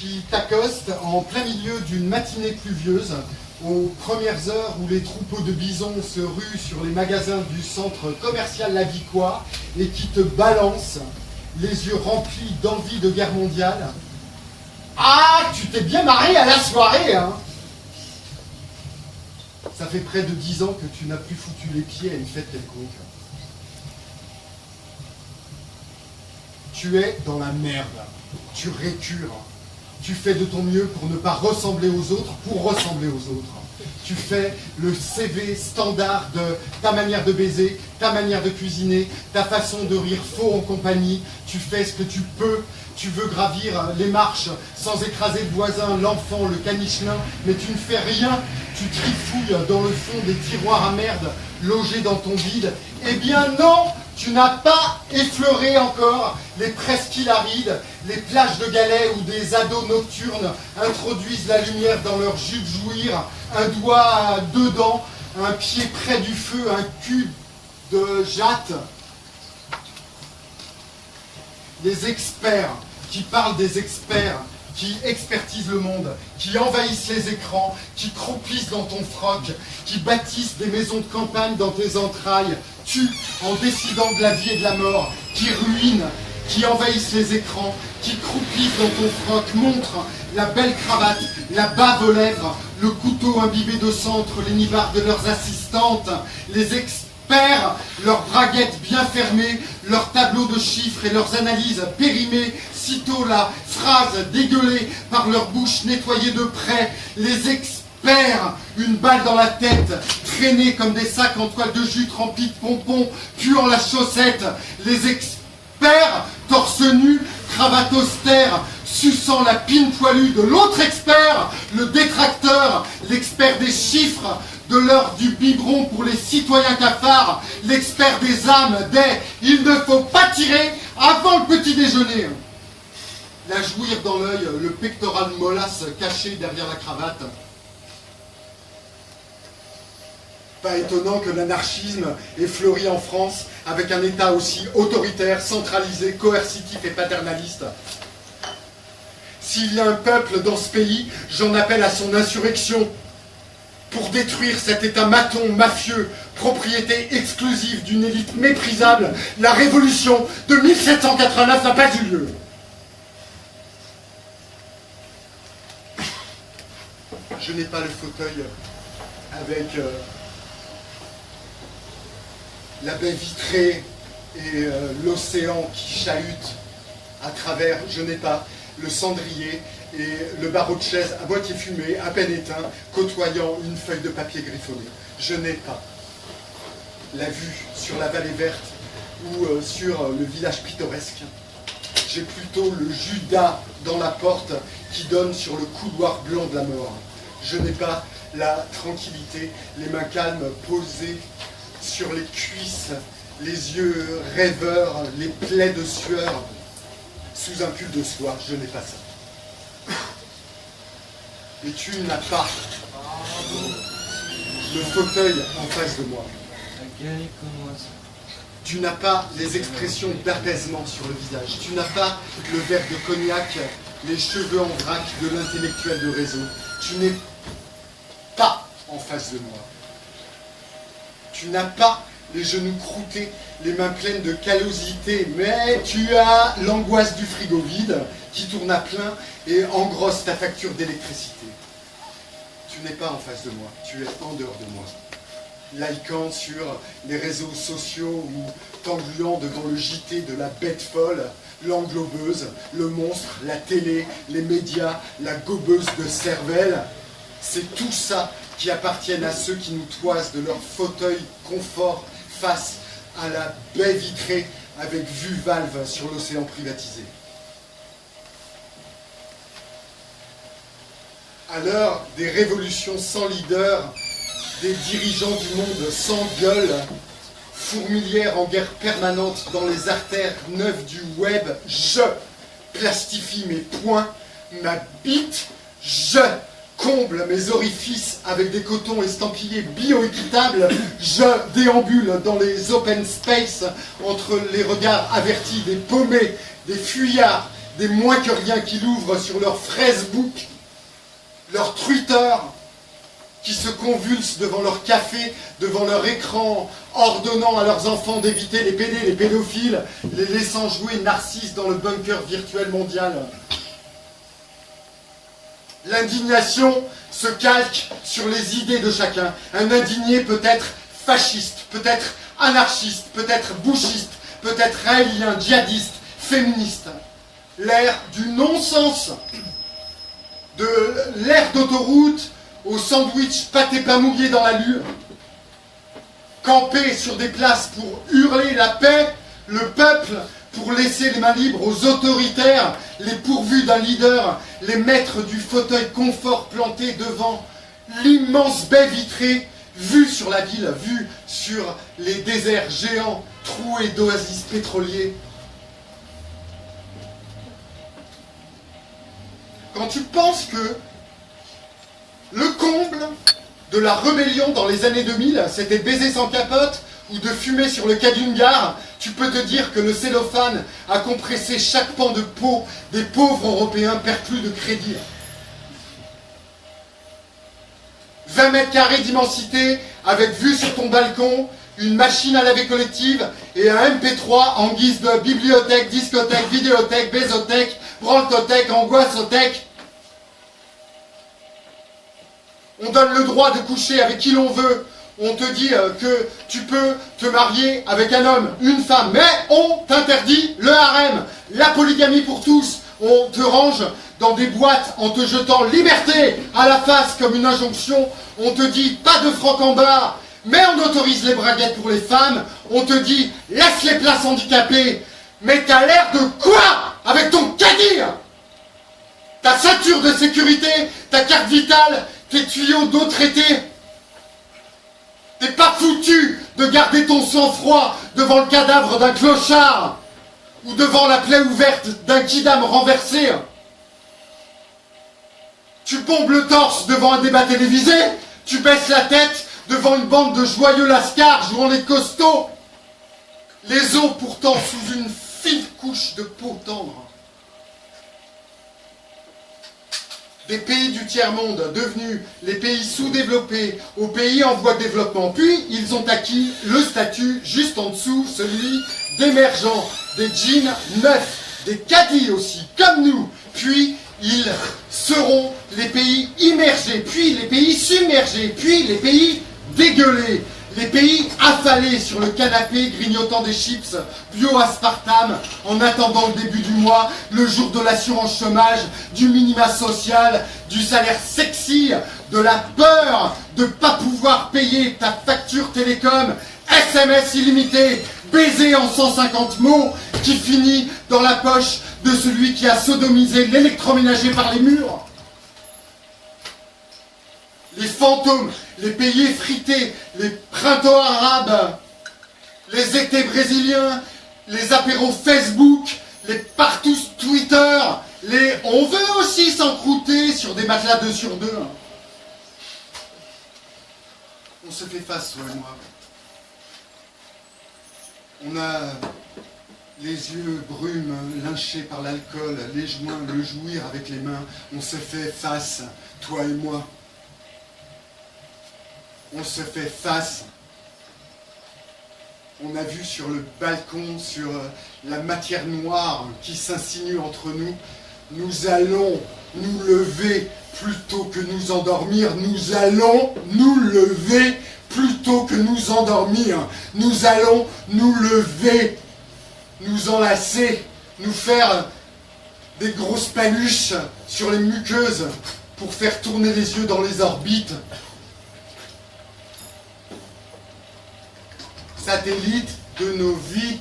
qui t'accoste en plein milieu d'une matinée pluvieuse, aux premières heures où les troupeaux de bisons se ruent sur les magasins du centre commercial La Victoire et qui te balance, les yeux remplis d'envie de guerre mondiale. Ah, tu t'es bien marré à la soirée, hein? Ça fait près de 10 ans que tu n'as plus foutu les pieds à une fête quelconque. Tu es dans la merde, tu récures, tu fais de ton mieux pour ne pas ressembler aux autres, pour ressembler aux autres. Tu fais le CV standard de ta manière de baiser, ta manière de cuisiner, ta façon de rire faux en compagnie. Tu fais ce que tu peux, tu veux gravir les marches sans écraser le voisin, l'enfant, le caniche-nain, mais tu ne fais rien. Tu trifouilles dans le fond des tiroirs à merde logés dans ton vide. Eh bien non, tu n'as pas effleuré encore les presqu'îles arides, les plages de galets où des ados nocturnes introduisent la lumière dans leur jus de jouir, un doigt dedans, un pied près du feu, un cul de jatte. Les experts qui parlent des experts, qui expertisent le monde, qui envahissent les écrans, qui croupissent dans ton froc, qui bâtissent des maisons de campagne dans tes entrailles, tuent en décidant de la vie et de la mort, qui ruinent, qui envahissent les écrans, qui croupissent dans ton froc, montrent la belle cravate, la bave aux lèvres, le couteau imbibé de sang entre les nibards de leurs assistantes, les experts, leurs braguettes bien fermées, leurs tableaux de chiffres et leurs analyses périmées, sitôt la phrase dégueulée par leur bouche nettoyée de près, les experts, une balle dans la tête, traînés comme des sacs en toile de jute remplis de pompons, puant la chaussette, les experts, torse nu, cravate austère, suçant la pine poilue de l'autre expert, le détracteur, l'expert des chiffres, de l'heure du biberon pour les citoyens cafards, l'expert des âmes, des « il ne faut pas tirer avant le petit déjeuner ». La jouir dans l'œil, le pectoral mollasse caché derrière la cravate. Pas étonnant que l'anarchisme ait fleuri en France avec un État aussi autoritaire, centralisé, coercitif et paternaliste. S'il y a un peuple dans ce pays, j'en appelle à son insurrection pour détruire cet État maton, mafieux, propriété exclusive d'une élite méprisable. La révolution de 1789 n'a pas eu lieu. Je n'ai pas le fauteuil avec la baie vitrée et l'océan qui chahute à travers. Je n'ai pas le cendrier et le barreau de chaise à moitié fumé, à peine éteint, côtoyant une feuille de papier griffonnée. Je n'ai pas la vue sur la vallée verte ou sur le village pittoresque. J'ai plutôt le Judas dans la porte qui donne sur le couloir blanc de la mort. Je n'ai pas la tranquillité, les mains calmes posées sur les cuisses, les yeux rêveurs, les plaies de sueur, sous un pull de soie. Je n'ai pas ça. Et tu n'as pas le fauteuil en face de moi. Tu n'as pas les expressions d'apaisement sur le visage. Tu n'as pas le verre de cognac, les cheveux en vrac de l'intellectuel de réseau. Tu n'es pas en face de moi. Tu n'as pas les genoux croûtés, les mains pleines de callosité, mais tu as l'angoisse du frigo vide qui tourne à plein et engrosse ta facture d'électricité. Tu n'es pas en face de moi, tu es en dehors de moi. Likant sur les réseaux sociaux ou t'engluant devant le JT de la bête folle, l'englobeuse, le monstre, la télé, les médias, la gobeuse de cervelle. C'est tout ça qui appartiennent à ceux qui nous toisent de leur fauteuil confort face à la baie vitrée avec vue valve sur l'océan privatisé. À l'heure des révolutions sans leader, des dirigeants du monde sans gueule, fourmilières en guerre permanente dans les artères neuves du web, je plastifie mes poings, ma bite, je comble mes orifices avec des cotons estampillés bio-équitables, je déambule dans les open space entre les regards avertis des paumés, des fuyards des moins que rien qui l'ouvrent sur leur Facebook, leur Twitter, qui se convulsent devant leur café, devant leur écran, ordonnant à leurs enfants d'éviter les PD, les pédophiles, les laissant jouer Narcisse dans le bunker virtuel mondial. L'indignation se calque sur les idées de chacun. Un indigné peut être fasciste, peut être anarchiste, peut être bouchiste, peut être raélien, djihadiste, féministe. L'ère du non-sens, de l'ère d'autoroute au sandwich pâté pain mouillé dans la lue, camper sur des places pour hurler la paix, le peuple, pour laisser les mains libres aux autoritaires, les pourvus d'un leader, les maîtres du fauteuil confort planté devant l'immense baie vitrée, vue sur la ville, vue sur les déserts géants, troués d'oasis pétroliers. Quand tu penses que le comble de la rébellion dans les années 2000, c'était de baiser sans capote ou de fumer sur le quai d'une gare, tu peux te dire que le cellophane a compressé chaque pan de peau des pauvres Européens perclus de crédit. 20 mètres carrés d'immensité, avec vue sur ton balcon, une machine à laver collective et un MP3 en guise de bibliothèque, discothèque, vidéothèque, baisothèque, brancothèque, angoissothèque. On donne le droit de coucher avec qui l'on veut. On te dit que tu peux te marier avec un homme, une femme, mais on t'interdit le harem, la polygamie pour tous. On te range dans des boîtes en te jetant liberté à la face comme une injonction. On te dit pas de francs en barre, mais on autorise les braguettes pour les femmes. On te dit laisse les places handicapées. Mais t'as l'air de quoi avec ton caddie? Ta ceinture de sécurité, ta carte vitale, tes tuyaux d'eau traitée. T'es pas foutu de garder ton sang-froid devant le cadavre d'un clochard ou devant la plaie ouverte d'un kidam renversé. Tu bombes le torse devant un débat télévisé, tu baisses la tête devant une bande de joyeux lascars jouant les costauds, les os pourtant sous une fine couche de peau tendre. Des pays du tiers-monde devenus les pays sous-développés aux pays en voie de développement. Puis, ils ont acquis le statut juste en dessous, celui d'émergents, des jeans neufs, des caddies aussi, comme nous. Puis, ils seront les pays immergés, puis les pays submergés, puis les pays dégueulés, les pays affalés sur le canapé grignotant des chips bio-aspartame en attendant le début du mois, le jour de l'assurance chômage, du minima social, du salaire sexy, de la peur de ne pas pouvoir payer ta facture télécom, SMS illimité, baiser en 150 mots qui finit dans la poche de celui qui a sodomisé l'électroménager par les murs. Les fantômes, les pays effrités, les printemps arabes, les étés brésiliens, les apéros Facebook, les partout Twitter, les on veut aussi s'encrouter sur des matelas 2 sur 2. On se fait face, toi et moi. On a les yeux brumes, lynchés par l'alcool, les joints, le jouir avec les mains. On se fait face, toi et moi. On se fait face. On a vu sur le balcon, sur la matière noire qui s'insinue entre nous. Nous allons nous lever plutôt que nous endormir. Nous allons nous lever plutôt que nous endormir. Nous allons nous lever, nous enlacer, nous faire des grosses paluches sur les muqueuses pour faire tourner les yeux dans les orbites. Satellite de nos vies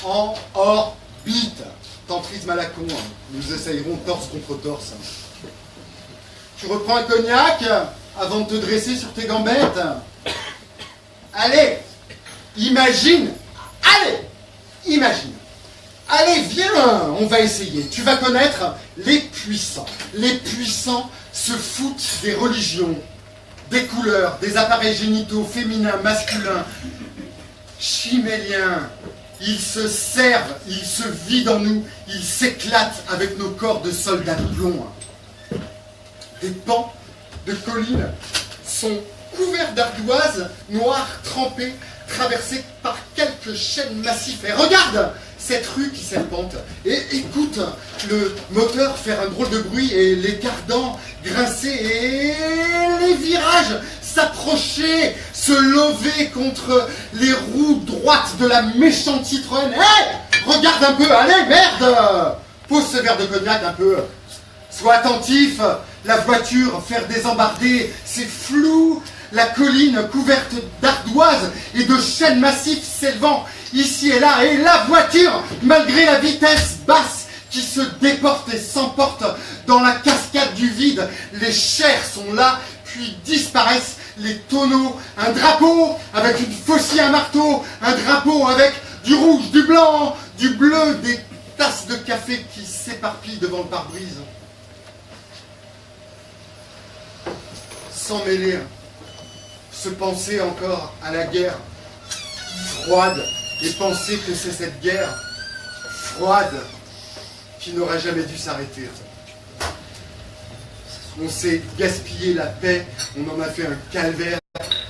en orbite. Tantrisme à la con, hein. Nous essayerons torse contre torse. Tu reprends un cognac avant de te dresser sur tes gambettes. Allez, imagine. Allez, imagine. Allez, viens, on va essayer. Tu vas connaître les puissants. Les puissants se foutent des religions, des couleurs, des appareils génitaux féminins, masculins, chiméliens, Ils se servent, ils se vident en nous, ils s'éclatent avec nos corps de soldats de plomb. Des pans de collines sont couverts d'ardoises noires trempées, traversées par quelques chênes massifs. Et regarde cette rue qui serpente, et écoute le moteur faire un drôle de bruit, et les cardans grincer, et les virages s'approcher, se lever contre les roues droites de la méchante Citroën. Hé, regarde un peu, allez, merde! Pose ce verre de cognac un peu. Sois attentif, la voiture faire désembarder, c'est flou, la colline couverte d'ardoises et de chênes massifs s'élevant ici et là, et la voiture, malgré la vitesse basse qui se déporte et s'emporte dans la cascade du vide, les chairs sont là, puis disparaissent les tonneaux, un drapeau avec une faucille à marteau, un drapeau avec du rouge, du blanc, du bleu, des tasses de café qui s'éparpillent devant le pare-brise. Sans mêler, se penser encore à la guerre froide et penser que c'est cette guerre froide qui n'aurait jamais dû s'arrêter. On s'est gaspillé la paix, on en a fait un calvaire,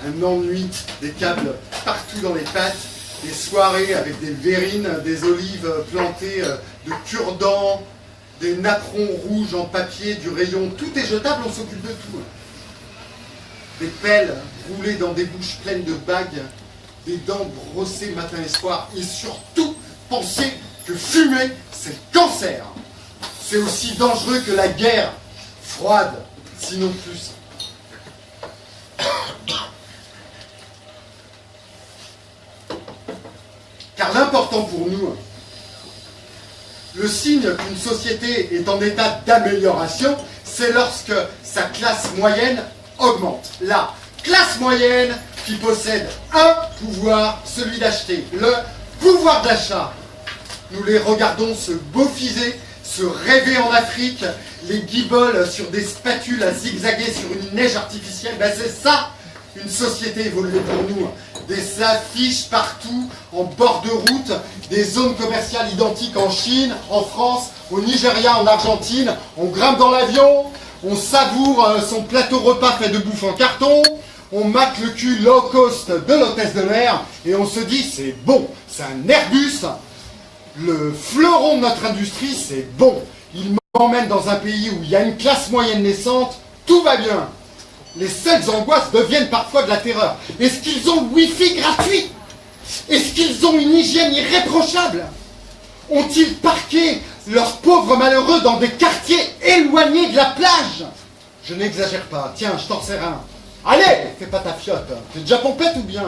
un ennui, des câbles partout dans les pattes, des soirées avec des verrines, des olives plantées de cure-dents, des napperons rouges en papier, du rayon, tout est jetable, on s'occupe de tout. Des pelles roulées dans des bouches pleines de bagues, des dents brossées matin et soir, et surtout penser que fumer, c'est le cancer. C'est aussi dangereux que la guerre froide, sinon plus. Car l'important pour nous, le signe qu'une société est en état d'amélioration, c'est lorsque sa classe moyenne augmente. La classe moyenne qui possède un pouvoir, celui d'acheter, le pouvoir d'achat. Nous les regardons se beaufiser, se rêver en Afrique, les guiboles sur des spatules à zigzaguer sur une neige artificielle. Ben c'est ça, une société évoluée pour nous. Des affiches partout, en bord de route, des zones commerciales identiques en Chine, en France, au Nigeria, en Argentine. On grimpe dans l'avion, on savoure son plateau repas fait de bouffe en carton, on mate le cul low cost de l'hôtesse de l'air, et on se dit c'est bon, c'est un Airbus, le fleuron de notre industrie, c'est bon. Il m'emmène dans un pays où il y a une classe moyenne naissante, tout va bien. Les seules angoisses deviennent parfois de la terreur. Est-ce qu'ils ont le Wi-Fi gratuit? Est-ce qu'ils ont une hygiène irréprochable? Ont-ils parqué leurs pauvres malheureux dans des quartiers éloignés de la plage? Je n'exagère pas. Tiens, je t'en sers un. Allez, fais pas ta fiotte. T'es déjà pompette ou bien?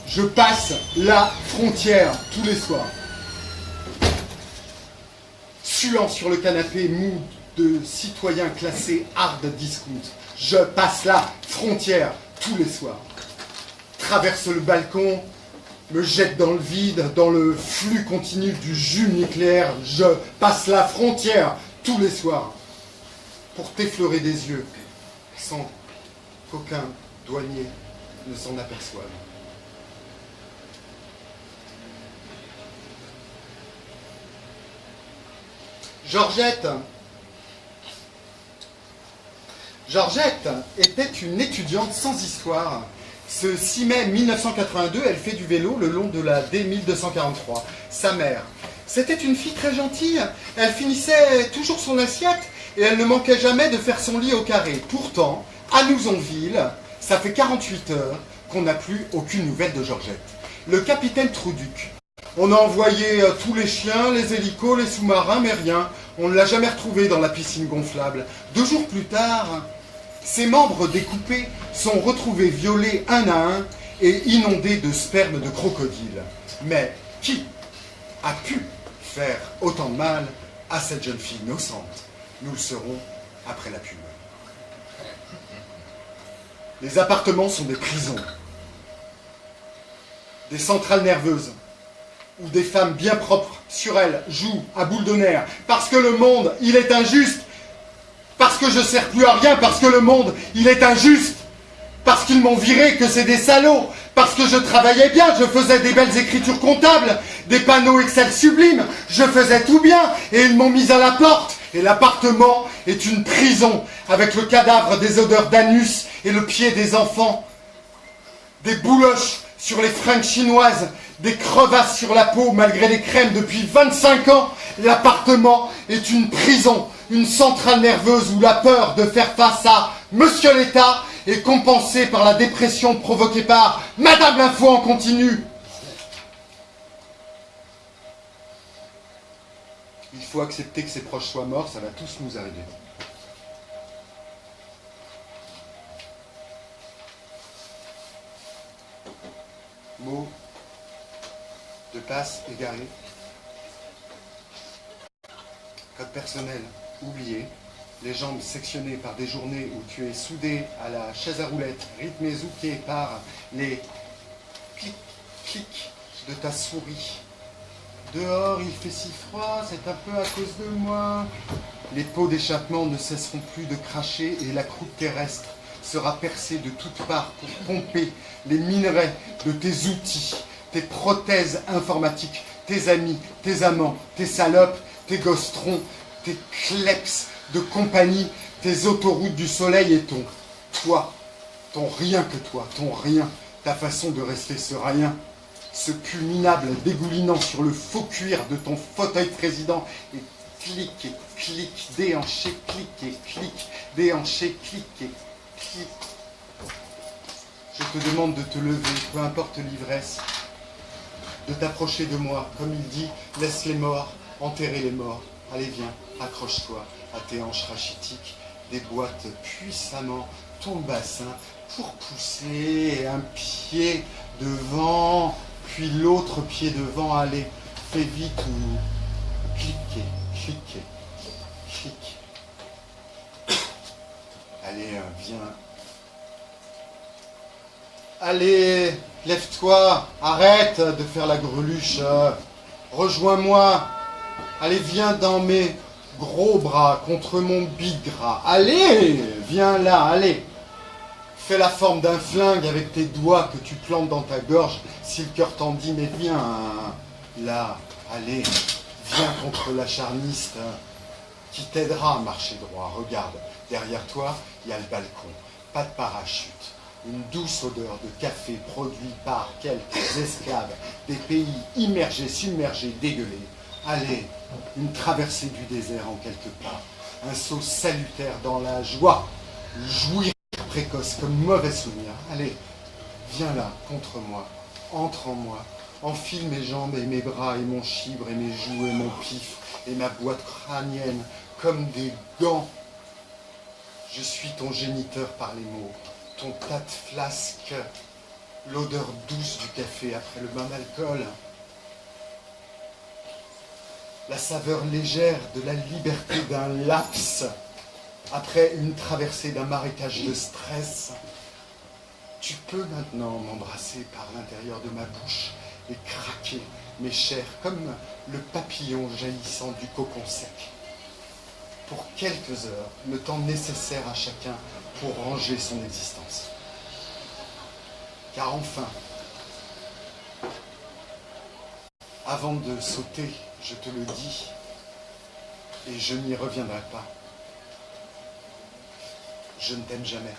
Je passe la frontière tous les soirs. Suant sur le canapé mou de citoyens classés hard discount. Je passe la frontière tous les soirs. Traverse le balcon, me jette dans le vide, dans le flux continu du jus nucléaire. Je passe la frontière tous les soirs pour t'effleurer des yeux sans qu'aucun douanier ne s'en aperçoive. Georgette était une étudiante sans histoire. Ce 6 mai 1982, elle fait du vélo le long de la D1243. Sa mère, c'était une fille très gentille. Elle finissait toujours son assiette et elle ne manquait jamais de faire son lit au carré. Pourtant, à Nouzonville, ça fait 48 heures qu'on n'a plus aucune nouvelle de Georgette. Le capitaine Trouduc. On a envoyé tous les chiens, les hélicos, les sous-marins, mais rien. On ne l'a jamais retrouvée dans la piscine gonflable. 2 jours plus tard, ses membres découpés sont retrouvés violés un à un et inondés de sperme de crocodile. Mais qui a pu faire autant de mal à cette jeune fille innocente? Nous le saurons après la pub. Les appartements sont des prisons, des centrales nerveuses, où des femmes bien propres sur elles jouent à boule de nerfs, parce que le monde, il est injuste, parce que je sers plus à rien, parce que le monde, il est injuste, parce qu'ils m'ont viré, que c'est des salauds, Parce que je travaillais bien, je faisais des belles écritures comptables, des panneaux Excel sublimes, je faisais tout bien, et ils m'ont mis à la porte. Et l'appartement est une prison, avec le cadavre, des odeurs d'anus et le pied des enfants. Des bouloches sur les fringues chinoises, des crevasses sur la peau malgré les crèmes depuis 25 ans. L'appartement est une prison, une centrale nerveuse où la peur de faire face à Monsieur l'État est compensée par la dépression provoquée par Madame l'Info en continu. Il faut accepter que ses proches soient morts, ça va tous nous arriver. Mots de passe égarés. Code personnel oublié. Les jambes sectionnées par des journées où tu es soudé à la chaise à roulettes, rythmé zouké par les clics de ta souris. Dehors, il fait si froid, c'est un peu à cause de moi. Les pots d'échappement ne cesseront plus de cracher et la croûte terrestre sera percée de toutes parts pour pomper les minerais de tes outils, tes prothèses informatiques, tes amis, tes amants, tes salopes, tes gostrons, tes kleps de compagnie, tes autoroutes du soleil et toi, ton rien que toi, ton rien, ta façon de rester ce rien. Ce cul minable dégoulinant sur le faux cuir de ton fauteuil président et clic, déhanché, clic et clic, déhanché, clic et clic. Je te demande de te lever, peu importe l'ivresse, de t'approcher de moi, comme il dit, laisse les morts, enterrer les morts. Allez, viens, accroche-toi à tes hanches rachitiques, déboîte puissamment ton bassin pour pousser un pied devant, puis l'autre pied devant. Allez, fais vite ou cliquez, cliquez, clique. Allez, viens. Allez, lève-toi, arrête de faire la greluche, rejoins-moi. Allez, viens dans mes gros bras contre mon big gras. Allez, viens là, allez. Fais la forme d'un flingue avec tes doigts que tu plantes dans ta gorge si le cœur t'en dit, mais viens là, allez, viens contre la charniste qui t'aidera à marcher droit. Regarde, derrière toi, il y a le balcon, pas de parachute, une douce odeur de café produit par quelques esclaves des pays immergés, submergés, dégueulés. Allez, une traversée du désert en quelques pas, un saut salutaire dans la joie, jouir précoce comme mauvais souvenir. Allez, viens là, contre moi, entre en moi, enfile mes jambes et mes bras et mon chibre et mes joues et mon pif et ma boîte crânienne comme des gants. Je suis ton géniteur par les mots, ton tas de flasque, l'odeur douce du café après le bain d'alcool, la saveur légère de la liberté d'un laps après une traversée d'un marécage de stress. Tu peux maintenant m'embrasser par l'intérieur de ma bouche et craquer mes chairs comme le papillon jaillissant du cocon sec. Pour quelques heures, le temps nécessaire à chacun pour ranger son existence. Car enfin, avant de sauter, je te le dis, et je n'y reviendrai pas, je ne t'aime jamais.